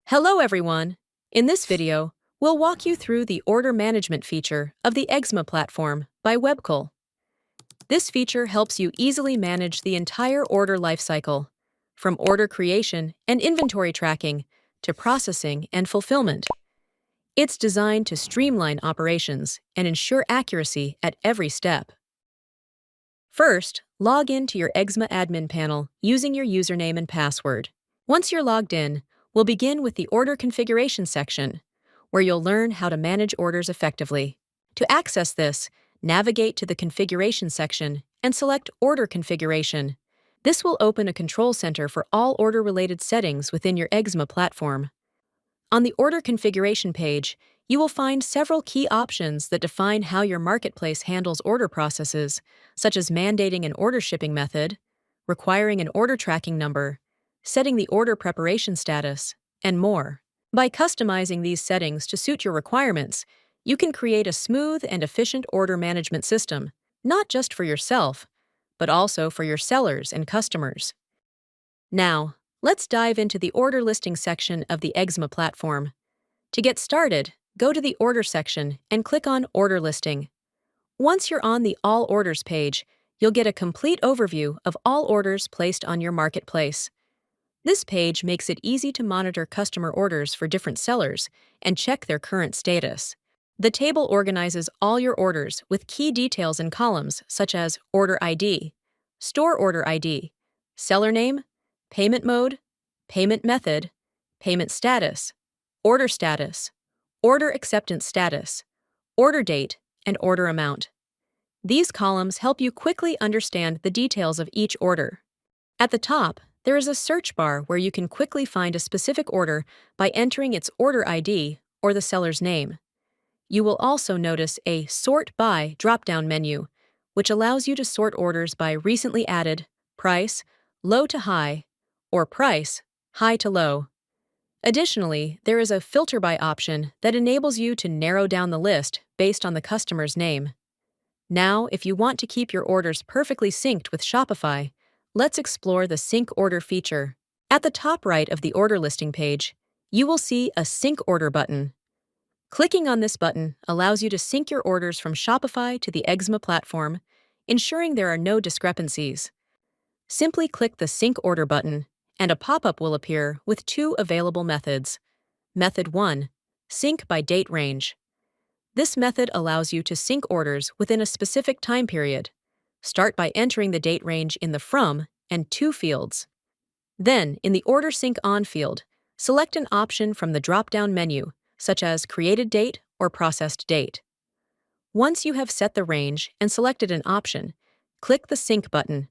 Hello everyone! In this video, we'll walk you through the order management feature of the Egsma platform by Webkul. This feature helps you easily manage the entire order lifecycle, from order creation and inventory tracking to processing and fulfillment. It's designed to streamline operations and ensure accuracy at every step. First, log in to your Egsma admin panel using your username and password. Once you're logged in, we'll begin with the Order Configuration section, where you'll learn how to manage orders effectively. To access this, navigate to the Configuration section and select Order Configuration. This will open a control center for all order-related settings within your Egsma platform. On the Order Configuration page, you will find several key options that define how your marketplace handles order processes, such as mandating an order shipping method, requiring an order tracking number, setting the order preparation status, and more. By customizing these settings to suit your requirements, you can create a smooth and efficient order management system, not just for yourself, but also for your sellers and customers. Now, let's dive into the order listing section of the Egsma platform. To get started, go to the Order section and click on Order Listing. Once you're on the All Orders page, you'll get a complete overview of all orders placed on your marketplace. This page makes it easy to monitor customer orders for different sellers and check their current status. The table organizes all your orders with key details in columns such as Order ID, Store Order ID, Seller Name, Payment Mode, Payment Method, Payment Status, Order Status, Order Acceptance Status, Order Date, and Order Amount. These columns help you quickly understand the details of each order. At the top, there is a search bar where you can quickly find a specific order by entering its order ID or the seller's name. You will also notice a Sort By drop-down menu, which allows you to sort orders by recently added, price, low to high, or price, high to low. Additionally, there is a Filter By option that enables you to narrow down the list based on the customer's name. Now, if you want to keep your orders perfectly synced with Shopify, let's explore the Sync Order feature. At the top right of the order listing page, you will see a Sync Order button. Clicking on this button allows you to sync your orders from Shopify to the Egsma platform, ensuring there are no discrepancies. Simply click the Sync Order button, and a pop-up will appear with two available methods. Method 1. Sync by date range. This method allows you to sync orders within a specific time period. Start by entering the date range in the From and To fields. Then, in the Order Sync On field, select an option from the drop-down menu, such as Created Date or Processed Date. Once you have set the range and selected an option, click the Sync button.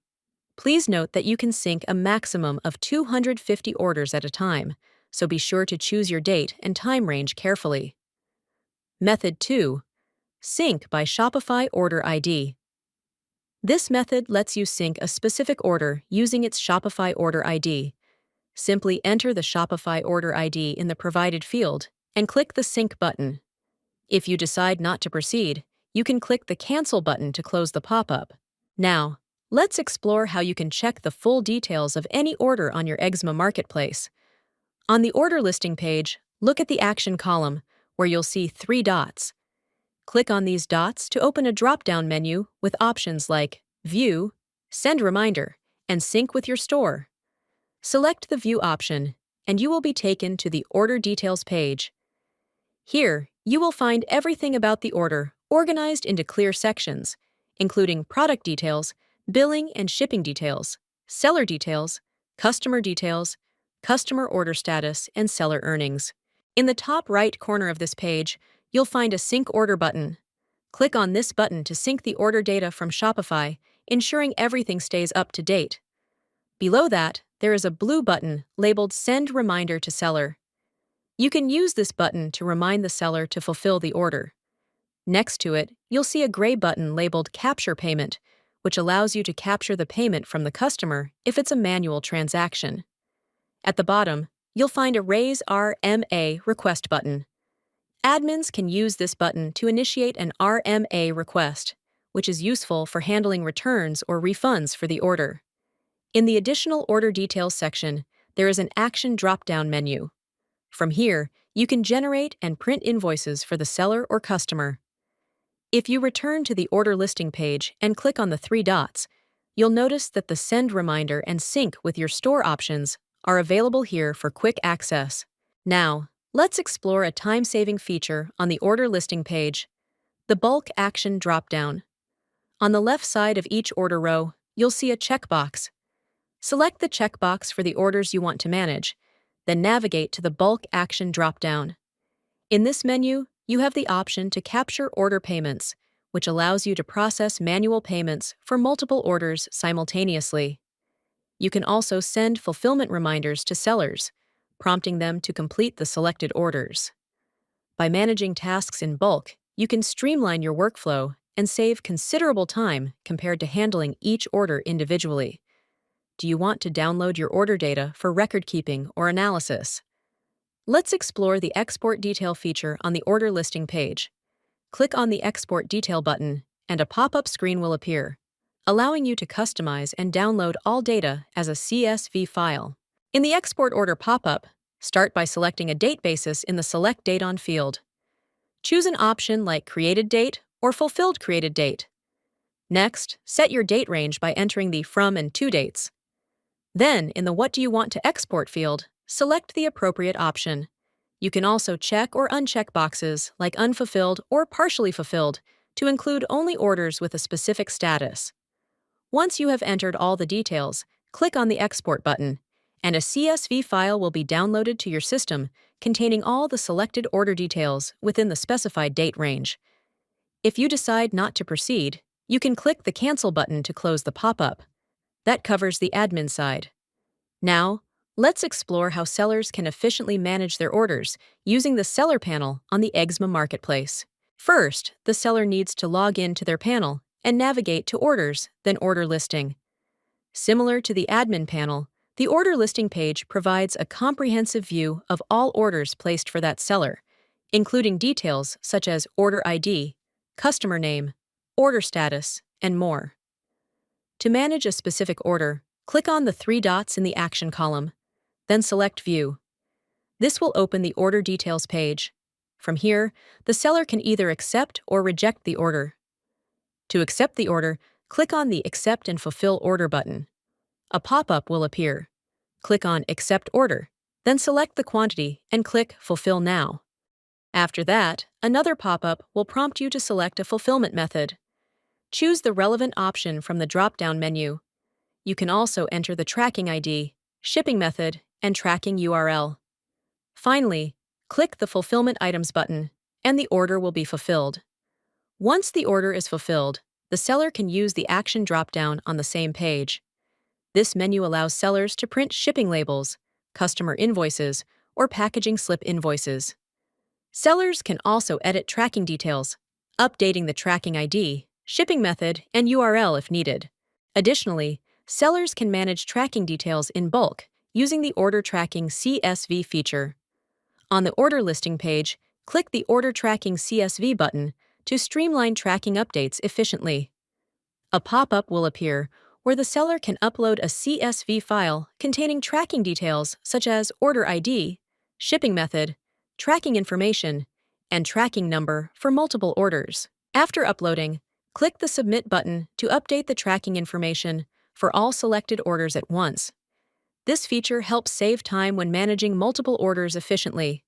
Please note that you can sync a maximum of 250 orders at a time, so be sure to choose your date and time range carefully. Method 2. Sync by Shopify Order ID. This method lets you sync a specific order using its Shopify Order ID. Simply enter the Shopify Order ID in the provided field and click the Sync button. If you decide not to proceed, you can click the Cancel button to close the pop-up. Now, let's explore how you can check the full details of any order on your Egsma marketplace. On the order listing page, look at the Action column, where you'll see 3 dots. Click on these dots to open a drop-down menu with options like View, Send Reminder, and Sync with your store. Select the View option, and you will be taken to the Order Details page. Here, you will find everything about the order organized into clear sections, including product details, billing and shipping details, seller details, customer order status, and seller earnings. In the top right corner of this page, you'll find a Sync Order button. Click on this button to sync the order data from Shopify, ensuring everything stays up to date. Below that, there is a blue button labeled Send Reminder to Seller. You can use this button to remind the seller to fulfill the order. Next to it, you'll see a gray button labeled Capture Payment, which allows you to capture the payment from the customer if it's a manual transaction. At the bottom, you'll find a Raise RMA Request button. Admins can use this button to initiate an RMA request, which is useful for handling returns or refunds for the order. In the Additional Order Details section, there is an Action drop-down menu. From here, you can generate and print invoices for the seller or customer. If you return to the order listing page and click on the three dots, you'll notice that the Send Reminder and Sync with your store options are available here for quick access. Now, let's explore a time-saving feature on the order listing page, the Bulk Action dropdown. On the left side of each order row, you'll see a checkbox. Select the checkbox for the orders you want to manage, then navigate to the Bulk Action dropdown. In this menu, you have the option to capture order payments, which allows you to process manual payments for multiple orders simultaneously. You can also send fulfillment reminders to sellers, prompting them to complete the selected orders. By managing tasks in bulk, you can streamline your workflow and save considerable time compared to handling each order individually. Do you want to download your order data for record keeping or analysis? Let's explore the Export Detail feature on the order listing page. Click on the Export Detail button, and a pop-up screen will appear, allowing you to customize and download all data as a CSV file. In the Export Order pop-up, start by selecting a date basis in the Select Date On field. Choose an option like Created Date or Fulfilled Created Date. Next, set your date range by entering the From and To dates. Then, in the What Do You Want to Export field, select the appropriate option. You can also check or uncheck boxes like Unfulfilled or Partially Fulfilled to include only orders with a specific status. Once you have entered all the details, click on the Export button, and a CSV file will be downloaded to your system containing all the selected order details within the specified date range. If you decide not to proceed, you can click the Cancel button to close the pop-up. That covers the admin side. Now, let's explore how sellers can efficiently manage their orders using the Seller panel on the Egsma marketplace. First, the seller needs to log in to their panel and navigate to Orders, then Order Listing. Similar to the admin panel, the order listing page provides a comprehensive view of all orders placed for that seller, including details such as order ID, customer name, order status, and more. To manage a specific order, click on the three dots in the Action column, then select View. This will open the Order Details page. From here, the seller can either accept or reject the order. To accept the order, click on the Accept and Fulfill Order button. A pop-up will appear. Click on Accept Order, then select the quantity and click Fulfill Now. After that, another pop-up will prompt you to select a fulfillment method. Choose the relevant option from the drop-down menu. You can also enter the tracking ID, shipping method, and tracking URL. Finally, click the Fulfillment Items button, and the order will be fulfilled. Once the order is fulfilled, the seller can use the Action drop-down on the same page. This menu allows sellers to print shipping labels, customer invoices, or packaging slip invoices. Sellers can also edit tracking details, updating the tracking ID, shipping method, and URL if needed. Additionally, sellers can manage tracking details in bulk using the Order Tracking CSV feature. On the order listing page, click the Order Tracking CSV button to streamline tracking updates efficiently. A pop-up will appear where the seller can upload a CSV file containing tracking details such as order ID, shipping method, tracking information, and tracking number for multiple orders. After uploading, click the Submit button to update the tracking information for all selected orders at once. This feature helps save time when managing multiple orders efficiently.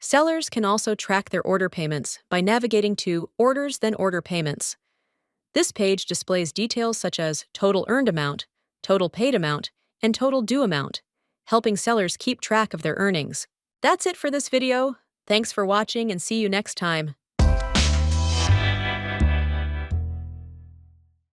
Sellers can also track their order payments by navigating to Orders then Order Payments. This page displays details such as total earned amount, total paid amount, and total due amount, helping sellers keep track of their earnings. That's it for this video. Thanks for watching and see you next time.